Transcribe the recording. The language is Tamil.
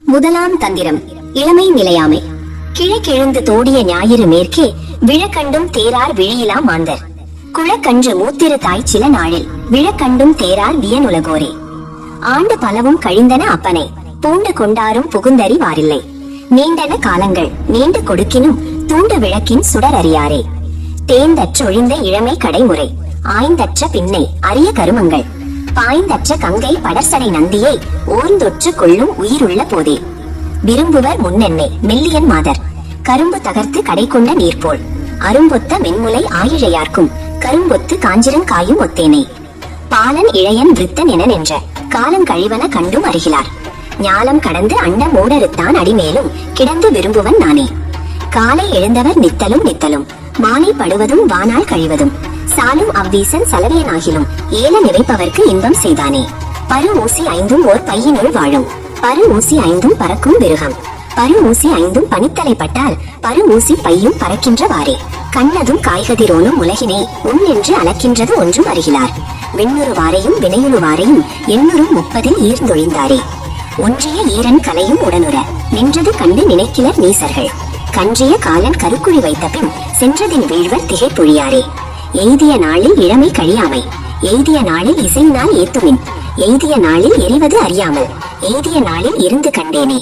முதலாம் தந்திரம் இளமை நிலையாமை. கிழக்கெழுந்து தோடிய ஞாயிறு மேற்கே விழக்கண்டும் தேரார் விழியிலா மாந்தர். குழக்கன்று மூத்திரு தாய் சில நாளில் விழக்கண்டும் தேரார் வியனுலகோரே. ஆண்டு பலவும் கழிந்தன அப்பனை பூண்டு கொண்டாரும் புகுந்தறி வாரில்லை. நீண்டன காலங்கள் நீண்டு கொடுக்கினும் தூண்டு விளக்கின் சுடர் அறியாரே. தேர்ந்தற்றொழிந்த இளமை கடைமுறை ஆய்ந்தற்ற பின்னை அரிய கருமங்கள் பாய்ந்தற்ற கங்கை படர்சடை நந்தியை ஓர்ந்தொற்று கொள்ளும் உயிருள்ள போதே. விரும்புவர் முன்னெண்ணை மெல்லியன் மாதர் கரும்பு தகர்த்து கடை கொண்ட நீர்போல் அரும்பொத்த மென்முலை ஆயிழையார்க்கும் கரும்பொத்து காஞ்சிரங்காயும் ஒத்தேனை. பாலன் இளையன் விருத்தன் என நின்ற காலங்கழிவன கண்டும் அருகிலார். ஞாலம் கடந்து அண்ட மூடறுத்தான் அடிமேலும் கிடந்து விரும்புவன் நானே. காலை எழுந்தவர் நித்தலும் நித்தலும் மாலை படுவதும் வானால் கழிவதும் சாலும் அவ்வீசன் சலவியனாகிலும் ஏல நினைப்பவர்க்கு இன்பம் செய்தானே. பரு ஊசி ஐந்தும் ஓர் பையினுள் வாழும் பரு ஊசி ஐந்தும் பறக்கும் விருகம் பரு ஊசி ஐந்தும் பனித்தலை பட்டால் பரு ஊசி பையும் பறக்கின்றவாறே. கண்ணதும் காய்கதிரோனும் உலகினை உன் என்று அளக்கின்றது ஒன்றும் அருகிலார். விண்ணுறு வாரையும் வினையுறு வாரையும் எண்ணுறும் 30 ஈர்ந்தொழிந்தாரே. ஒன்றிய ஈரன் கலையும் உடனுற நின்றது கண்டு நினைக்கிலர் நீசர்கள். கன்றிய காலன் கருக்குழி வைத்த பின் சென்றதின் வீழ்வர் திகைப்பொழியாரே. எய்திய நாளில் இளமை கழியாமை எய்திய நாளில் இசையினால் ஏத்துமின் எய்திய நாளில் எரிவது அறியாமல் எய்திய நாளில் இருந்து கண்டேனே.